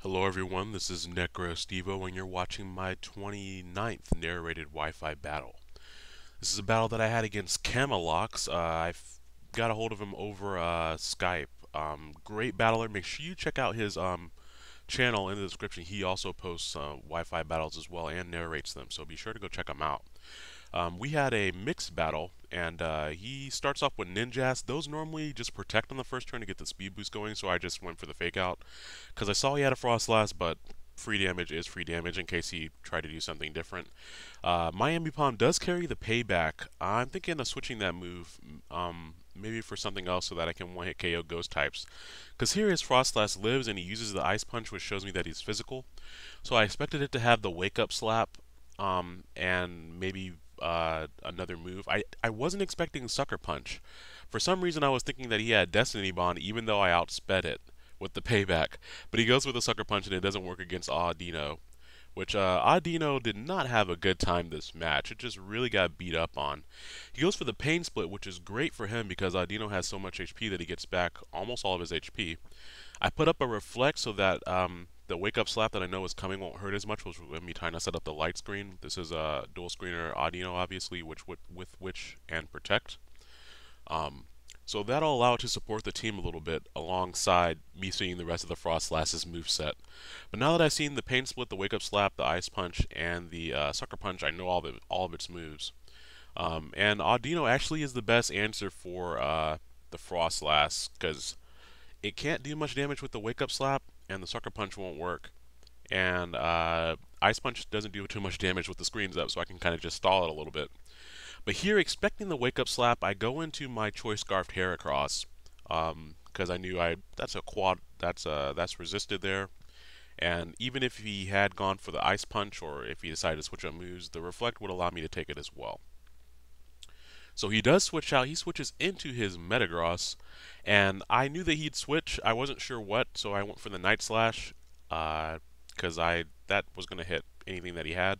Hello everyone, this is Necrostevo and you're watching my 29th narrated Wi-Fi battle. This is a battle that I had against Camelox. I got a hold of him over Skype. Great battler. Make sure you check out his channel in the description. He also posts Wi-Fi battles as well and narrates them, so be sure to go check him out. We had a mixed battle, and he starts off with Ninjas. Those normally just protect on the first turn to get the speed boost going, so I just went for the fake out. Because I saw he had a Frost Blast, but free damage is free damage in case he tried to do something different. My Ambipom does carry the payback. I'm thinking of switching that move, maybe for something else so that I can one-hit KO ghost types. Because here his Frost Blast lives and he uses the Ice Punch, which shows me that he's physical. So I expected it to have the Wake Up Slap, and maybe another move. I wasn't expecting Sucker Punch. For some reason, I was thinking that he had Destiny Bond, even though I outsped it with the payback. But he goes with a Sucker Punch, and it doesn't work against Audino, which Audino did not have a good time this match. It just really got beat up on. He goes for the Pain Split, which is great for him because Audino has so much HP that he gets back almost all of his HP. I put up a Reflect so that the Wake Up Slap that I know is coming won't hurt as much, which will me trying to set up the light screen. This is a dual screener Audino, obviously, which with Witch and Protect. Um, so that'll allow it to support the team a little bit alongside me seeing the rest of the Frost Blast's moveset. But now that I've seen the Pain Split, the Wake Up Slap, the Ice Punch, and the Sucker Punch, I know all of its moves. And Audino actually is the best answer for the Frost Blast because it can't do much damage with the Wake Up Slap, and the Sucker Punch won't work. And Ice Punch doesn't do too much damage with the screens up, so I can kind of just stall it a little bit. But here, expecting the Wake Up Slap, I go into my Choice Scarfed Heracross, because I knew that's a quad that's resisted there. And even if he had gone for the Ice Punch, or if he decided to switch up moves, the Reflect would allow me to take it as well. So he does switch out. He switches into his Metagross, and I knew that he'd switch. I wasn't sure what, so I went for the Night Slash, because that was going to hit anything that he had.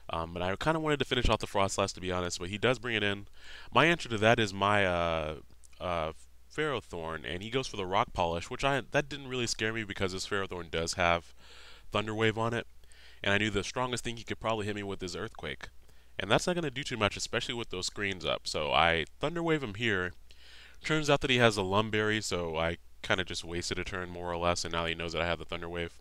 But I kind of wanted to finish off the Frost Slash, to be honest. But he does bring it in. My answer to that is my Ferrothorn, and he goes for the Rock Polish, which that didn't really scare me because this Ferrothorn does have Thunder Wave on it, and I knew the strongest thing he could probably hit me with is Earthquake. And that's not going to do too much, especially with those screens up. So I Thunder Wave him here. Turns out that he has a Lumberry, so I kind of just wasted a turn more or less, and now he knows that I have the Thunder Wave.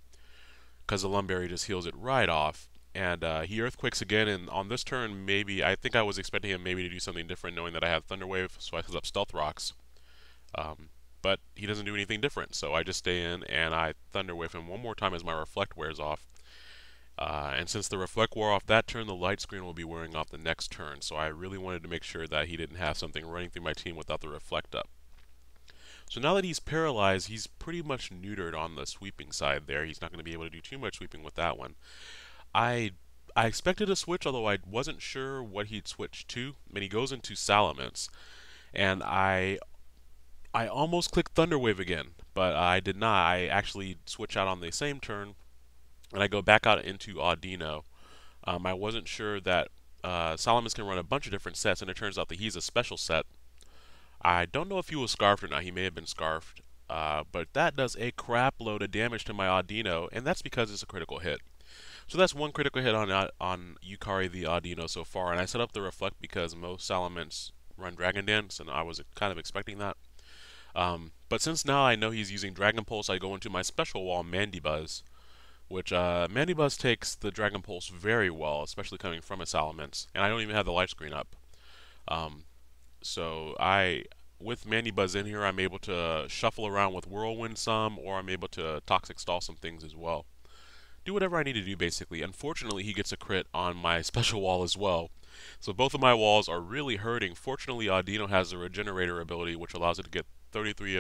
Because the Lumberry just heals it right off. And he Earthquakes again, and on this turn, maybe, I think I was expecting him maybe to do something different, knowing that I have Thunder Wave, so I set up Stealth Rocks. But he doesn't do anything different, so I just stay in, and I Thunder Wave him one more time as my Reflect wears off. And since the Reflect wore off that turn, the Light Screen will be wearing off the next turn, so I really wanted to make sure that he didn't have something running through my team without the Reflect up. So now that he's paralyzed, he's pretty much neutered on the sweeping side there. He's not going to be able to do too much sweeping with that one. I I expected a switch, although I wasn't sure what he'd switch to. I mean, he goes into Salamence, and I almost clicked Thunderwave again, but I did not. I actually switch out on the same turn, and I go back out into Audino. I wasn't sure that Salamence can run a bunch of different sets, and it turns out that he's a special set. I don't know if he was Scarfed or not. He may have been Scarfed. But that does a crap load of damage to my Audino, and that's because it's a critical hit. So that's one critical hit on Yukari the Audino so far, and I set up the Reflect because most Salamence run Dragon Dance, and I was kind of expecting that. But since now I know he's using Dragon Pulse, I go into my special wall, Mandibuzz, which Mandibuzz takes the Dragon Pulse very well, especially coming from a Salamence, and I don't even have the life screen up. Um, so with Mandibuzz in here, I'm able to shuffle around with Whirlwind some, or I'm able to Toxic Stall some things as well. Do whatever I need to do, basically. Unfortunately, he gets a crit on my special wall as well. So both of my walls are really hurting. Fortunately, Audino has a Regenerator ability, which allows it to get 33%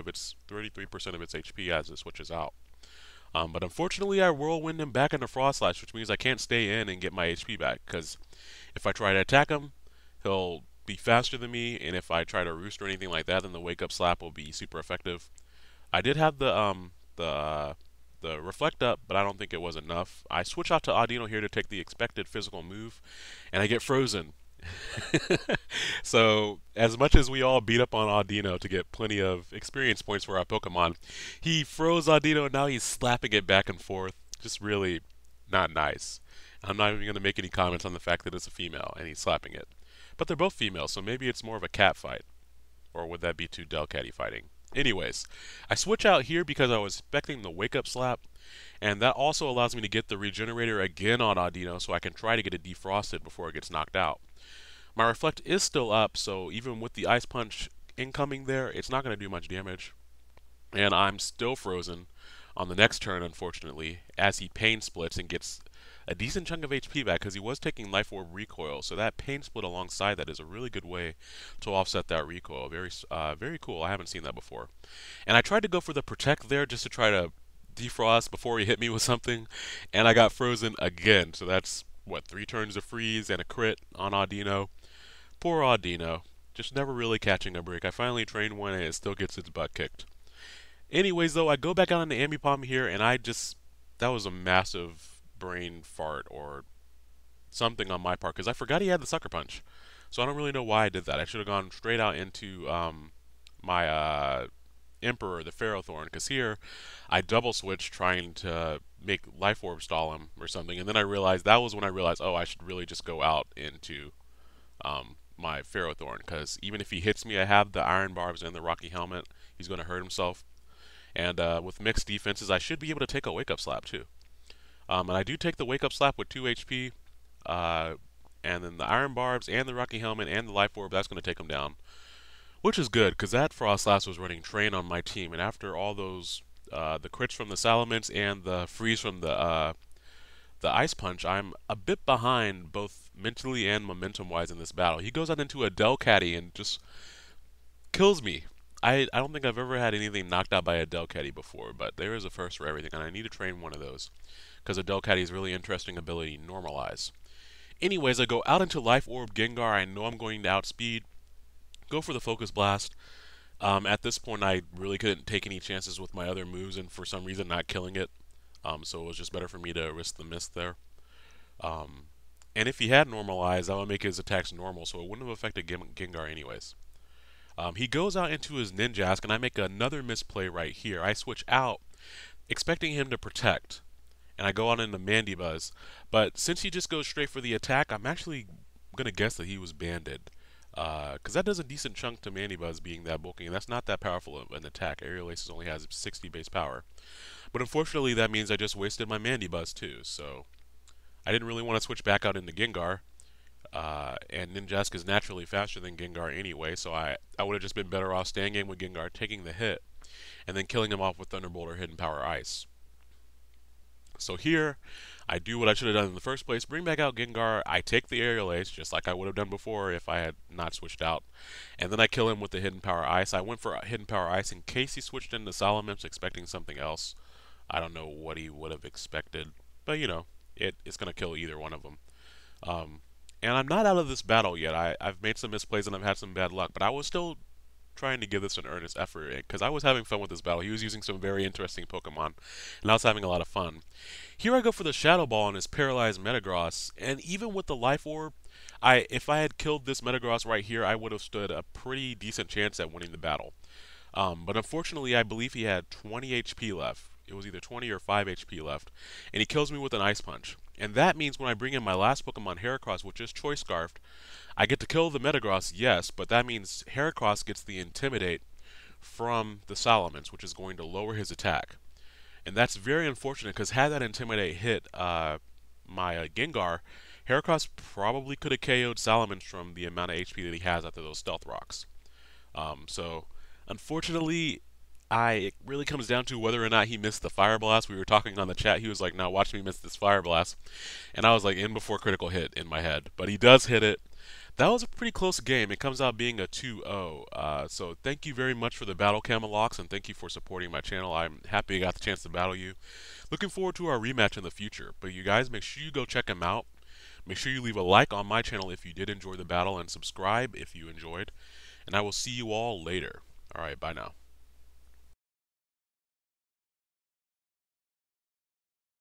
of its HP as it switches out. But unfortunately, I Whirlwind him back into Frost Slash, which means I can't stay in and get my HP back, because if I try to attack him, he'll be faster than me, and if I try to roost or anything like that, then the Wake Up Slap will be super effective. I did have the Reflect up, but I don't think it was enough. I switch out to Audino here to take the expected physical move, and I get frozen. So, as much as we all beat up on Audino to get plenty of experience points for our Pokemon, he froze Audino and now he's slapping it back and forth. Just really not nice. I'm not even going to make any comments on the fact that it's a female and he's slapping it. But they're both females, so maybe it's more of a cat fight. Or would that be two Delcatty fighting? Anyways, I switch out here because I was expecting the wake up slap, and that also allows me to get the regenerator again on Audino so I can try to get it defrosted before it gets knocked out. My reflect is still up, so even with the ice punch incoming there, it's not going to do much damage. And I'm still frozen on the next turn, unfortunately, as he pain splits and gets a decent chunk of HP back because he was taking Life Orb recoil. So that pain split alongside that is a really good way to offset that recoil. Very cool. I haven't seen that before. And I tried to go for the protect there just to try to defrost before he hit me with something, and I got frozen again. So that's what, 3 turns of freeze and a crit on Audino. Poor Audino, just never really catching a break. I finally trained one and it still gets its butt kicked. Anyways, though, I go back out into Ambipom here, and that was a massive brain fart or something on my part, because I forgot he had the Sucker Punch. So I don't really know why I did that. I should have gone straight out into my Emperor, the Ferrothorn, because here I double switched trying to make Life Orb stall him or something, and then that was when I realized, oh, I should really just go out into my Ferrothorn, because even if he hits me, I have the Iron Barbs and the Rocky Helmet. He's going to hurt himself. And with mixed defenses, I should be able to take a Wake Up Slap too. And I do take the Wake Up Slap with 2 HP. And then the Iron Barbs and the Rocky Helmet and the Life Orb, that's going to take him down. Which is good, because that Froslass was running train on my team. And after all those, the crits from the Salamence and the freeze from the Ice Punch, I'm a bit behind both mentally and momentum-wise in this battle. He goes out into a Delcatty and just kills me. I don't think I've ever had anything knocked out by a Delcatty before, but there is a first for everything, and I need to train one of those, because a Delcatty's really interesting ability, Normalize. Anyways, I go out into Life Orb Gengar. I know I'm going to outspeed. Go for the Focus Blast. At this point, I really couldn't take any chances with my other moves, and for some reason not killing it. So it was just better for me to risk the miss there. And if he had Normalized, that would make his attacks normal, so it wouldn't have affected Gengar anyways. He goes out into his Ninjask, and I make another misplay right here. I switch out, expecting him to protect, and I go out into Mandibuzz. But since he just goes straight for the attack, I'm actually going to guess that he was banded. Because that does a decent chunk to Mandibuzz being that bulky, and that's not that powerful of an attack. Aerial Aces only has 60 base power. But unfortunately, that means I just wasted my Mandibuzz too, so I didn't really want to switch back out into Gengar. And Ninjask is naturally faster than Gengar anyway, so I would have just been better off staying in with Gengar, taking the hit, and then killing him off with Thunderbolt or Hidden Power Ice. So here, I do what I should have done in the first place, bring back out Gengar, I take the Aerial Ace, just like I would have done before if I had not switched out, and then I kill him with the Hidden Power Ice. I went for Hidden Power Ice in case he switched into Salamence expecting something else. I don't know what he would have expected, but you know, it's going to kill either one of them. And I'm not out of this battle yet. I've made some misplays and I've had some bad luck, but I was still trying to give this an earnest effort because I was having fun with this battle. He was using some very interesting Pokemon, and I was having a lot of fun. Here I go for the Shadow Ball on his paralyzed Metagross, and even with the Life Orb, if I had killed this Metagross right here, I would have stood a pretty decent chance at winning the battle. But unfortunately, I believe he had 20 HP left. It was either 20 or 5 HP left, and he kills me with an Ice Punch. And that means when I bring in my last Pokemon, Heracross, which is Choice Scarfed, I get to kill the Metagross, yes, but that means Heracross gets the Intimidate from the Salamence, which is going to lower his attack. And that's very unfortunate, because had that Intimidate hit my Gengar, Heracross probably could have KO'd Salamence from the amount of HP that he has after those Stealth Rocks. So, unfortunately, it really comes down to whether or not he missed the Fire Blast. We were talking on the chat. He was like, "Now watch me miss this Fire Blast," and I was like, "In before critical hit" in my head. But he does hit it. That was a pretty close game. It comes out being a 2-0. So thank you very much for the battle, KameloxYx, and thank you for supporting my channel. I'm happy I got the chance to battle you. Looking forward to our rematch in the future. But you guys, make sure you go check him out. Make sure you leave a like on my channel if you did enjoy the battle, and subscribe if you enjoyed. And I will see you all later. All right, bye now.